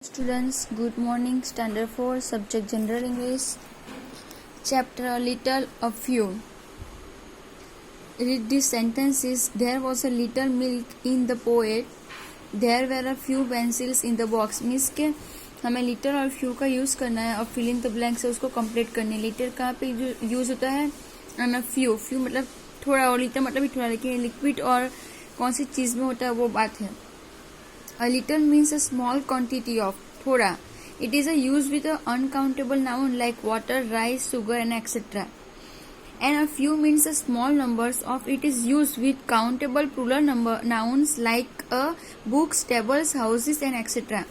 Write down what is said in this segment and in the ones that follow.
Students, good morning. Standard 4, subject General English, chapter A Little, A Few. Read these sentences. There was a little milk in the pot. There were a few pencils in the box. Means के हमें litre और few का use करना है और fill in the blank से उसको complete करनी है. लिटर कहाँ पे यूज़ होता है? एंड फ्यू मतलब थोड़ा, और लिटर मतलब भी थोड़ा, लेकिन लिक्विड और कौन सी चीज़ में होता है वो बात है. A little means a small quantity of, thoda. It is a used with an uncountable noun like water, rice, sugar and etc. And a few means a small numbers of. It is used with countable plural nouns like books, tables, houses and etc.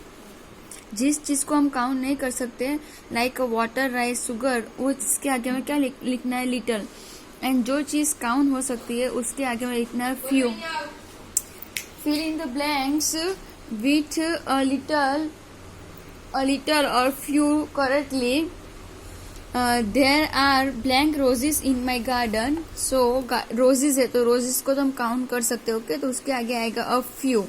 जिस चीज़ को हम count नहीं कर सकते like water, rice, sugar, वो इसके आगे में क्या लिखना है? लिटल. एंड जो चीज़ काउंट हो सकती है उसके आगे में लिखना है few. Fill in the blanks with a little or few correctly. There are blank roses in my garden. So roses है तो roses को तो हम काउंट कर सकते हैं. ओके, तो उसके आगे आएगा a few.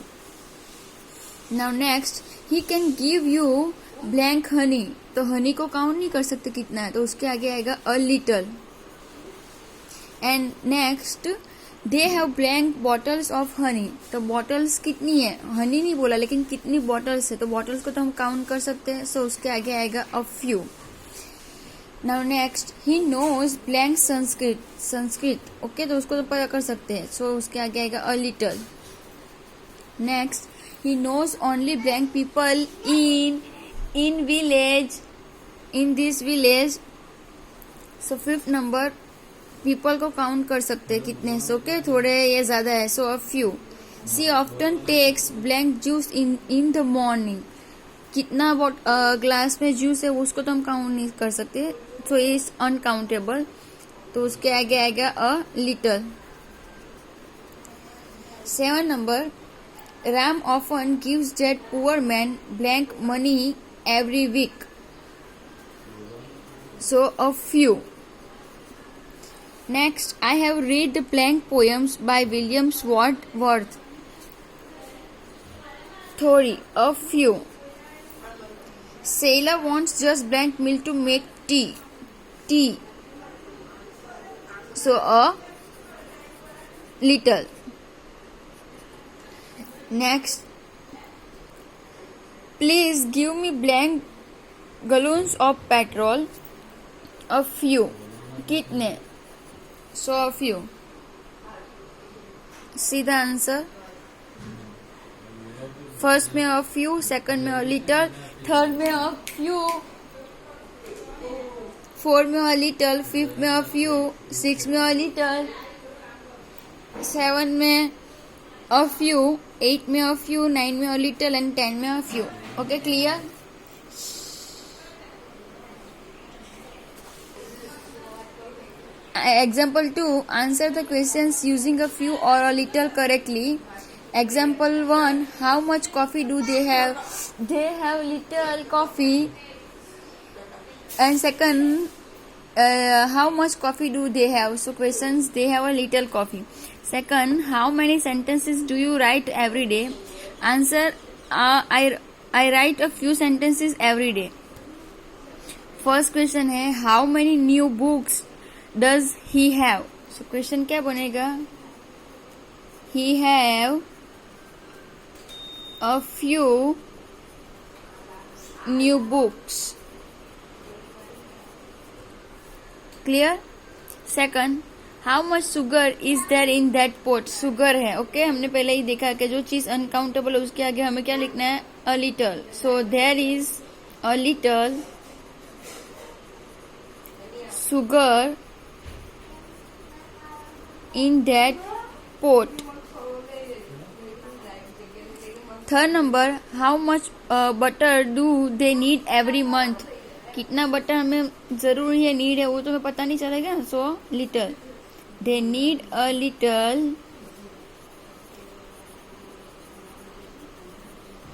Now next, he can give you blank honey. तो honey को काउंट नहीं कर सकते कितना है, तो उसके आगे आएगा a little. And next, they have blank bottles of honey. तो बॉटल्स कितनी है? हनी नहीं बोला, लेकिन कितनी बॉटल्स है, तो बॉटल्स को तो हम काउंट कर सकते हैं. सो उसके आगे आएगा a few. Now next, he knows blank Sanskrit. Okay, तो उसको तो पता कर सकते हैं. सो उसके आगे आएगा a little. Next, he knows only blank people in village, in this village. So fifth number, people को काउंट कर सकते हैं कितने. सो ओके, थोड़े ये ज्यादा है. So a few. See often takes blank juice in the morning. कितना ग्लास में जूस है उसको तो हम काउंट नहीं कर सकते, सो इज अनकाउंटेबल. तो उसके आगे आएगा a little. 7 number, Ram often gives that poor man blank money every week. So a few. Next, I have read the blank poems by William Wordsworth. Thori, a few. Sailor wants just blank milk to make tea. So a little. Next, please give me blank gallons of petrol. A few. कितने? So a few. See the answer. First में a few, second में a little, third में a few, fourth में a little, fifth में a few, six में a little, seven में a few, eight में a few, nine में a little and 10 में a few. Okay, clear? Example 2, answer the questions using a few or a little correctly. Example 1, how much coffee do they have? They have little coffee. And second, how much coffee do they have? So questions, they have a little coffee. Second, how many sentences do you write every day? Answer, I write a few sentences every day. First question है, how many new books does he have? So question क्या बनेगा? He have a few new books. Clear? Second, how much sugar is there in that pot? Sugar है. Okay, हमने पहले ही देखा कि जो चीज अनकाउंटेबल है उसके आगे हमें क्या लिखना है? A little. So there is a little sugar in that pot. Third number, how much butter do they need every month? कितना बटर हमें जरूरी है, नीड है, वो तो हमें पता नहीं चलेगा. सो little. They need a little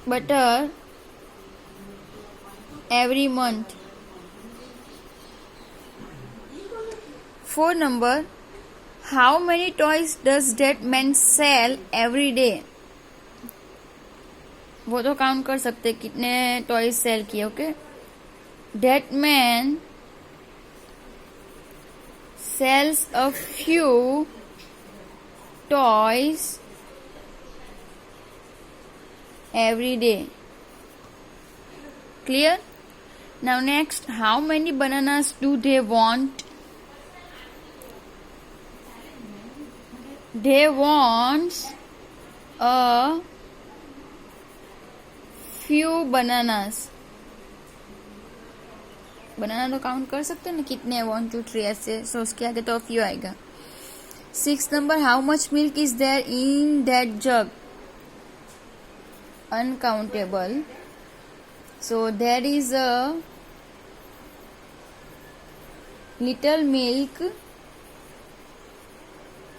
butter every month. Fourth number, how many toys does that man sell every day? वो तो काउंट कर सकते कितने टॉयज सेल किए. Okay, that man sells a few toys every day. Clear? Now next, how many bananas do they want? They want a few bananas. बनाना तो count कर सकते हैं ना कितने, 1 2 3 ऐसे. सो उसके आगे तो फ्यू आएगा. 6 number, how much milk is there in that jug? Uncountable. So there is a little milk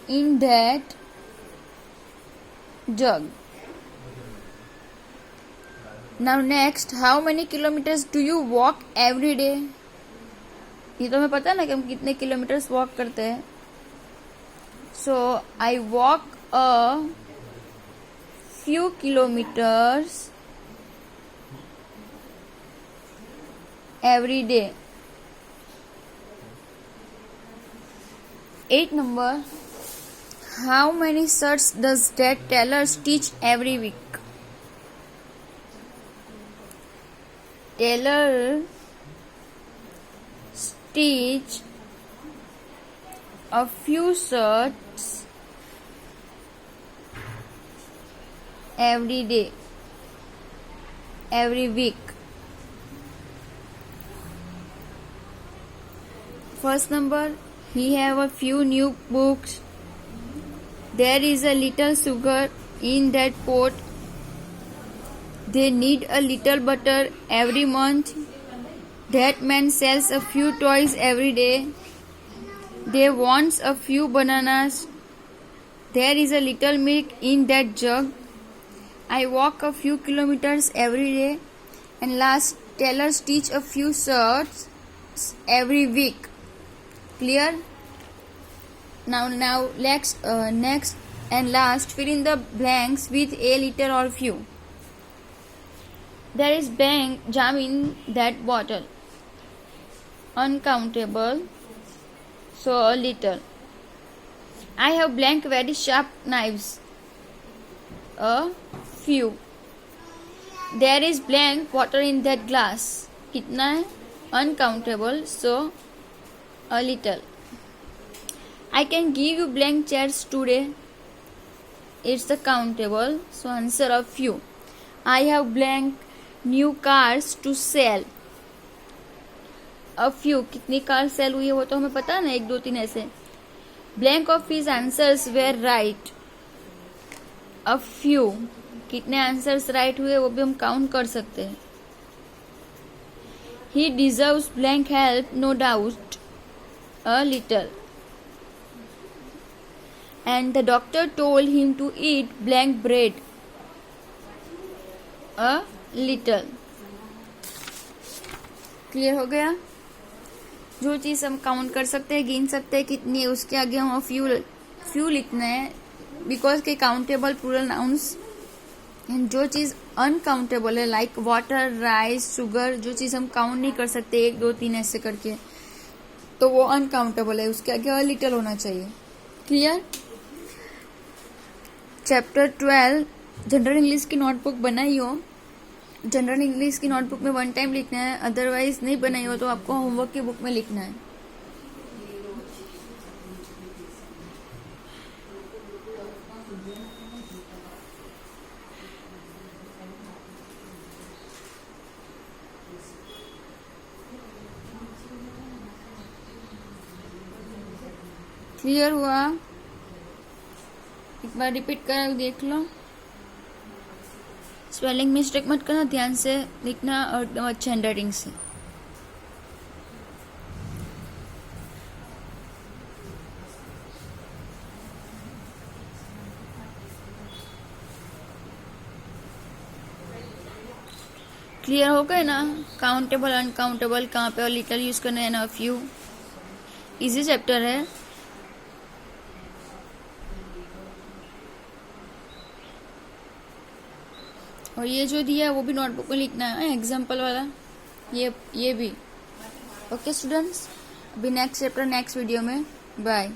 in that jug. Now next, how many kilometers do you walk every day? ये तो हमें पता है ना कि हम कितने किलोमीटर्स वॉक करते हैं. So I walk a few kilometers every day. 8 number, how many shirts does that tailor stitch every week? Tailor stitch a few shirts every day, every week. First number, he have a few new books. There is a little sugar in that pot. They need a little butter every month. That man sells a few toys every day. They want a few bananas. There is a little milk in that jug. I walk a few kilometers every day. And last, tailor stitch a few shirts every week. Clear? Now next and last, fill in the blanks with a little or few. There is blank jam in that bottle. Uncountable, so a little. I have blank very sharp knives. A few. There is blank water in that glass. कितना है? Uncountable, so a little. I can give you blank chairs today. It's the countable, so answer a few. I have blank new cars to sell. A few, कितनी car sell हुई है वो तो हमें पता है ना, 1 2 3 ऐसे. Blank of his answers were right. A few, कितने आंसर्स राइट हुए वो भी हम काउंट कर सकते हैं. He deserves blank help no doubt. A little. And the doctor told him to eat blank bread. A little. Clear हो गया? जो चीज हम काउंट कर सकते हैं, गिन सकते हैं कितनी है, उसके आगे हम फ्यू लिखना है, बिकॉज के काउंटेबल प्लूरल नाउन्स. एंड जो चीज अनकाउंटेबल है लाइक वाटर, राइस, शुगर, जो चीज हम काउंट नहीं कर सकते 1 2 3 ऐसे करके, तो वो अनकाउंटेबल है, उसके आगे लिटल होना चाहिए. क्लियर? चैप्टर 12 जनरल इंग्लिश की नोटबुक बनाई हो. जनरल इंग्लिश की नोटबुक में 1 टाइम लिखना है, अदरवाइज नहीं बनाई हो तो आपको होमवर्क की बुक में लिखना है. क्लियर हुआ? एक बार रिपीट कर देख लो. स्पेलिंग मिस्टेक मत करना, ध्यान से लिखना और एकदम अच्छे हैंडराइटिंग से. क्लियर हो गए ना? काउंटेबल, अनकाउंटेबल कहाँ पे और लिटल यूज करना है ना, फ्यू. इजी चैप्टर है. और ये जो दिया है वो भी नोटबुक में लिखना है, एग्जाम्पल वाला ये भी। ओके स्टूडेंट्स, अभी नेक्स्ट चैप्टर नेक्स्ट वीडियो में। बाय।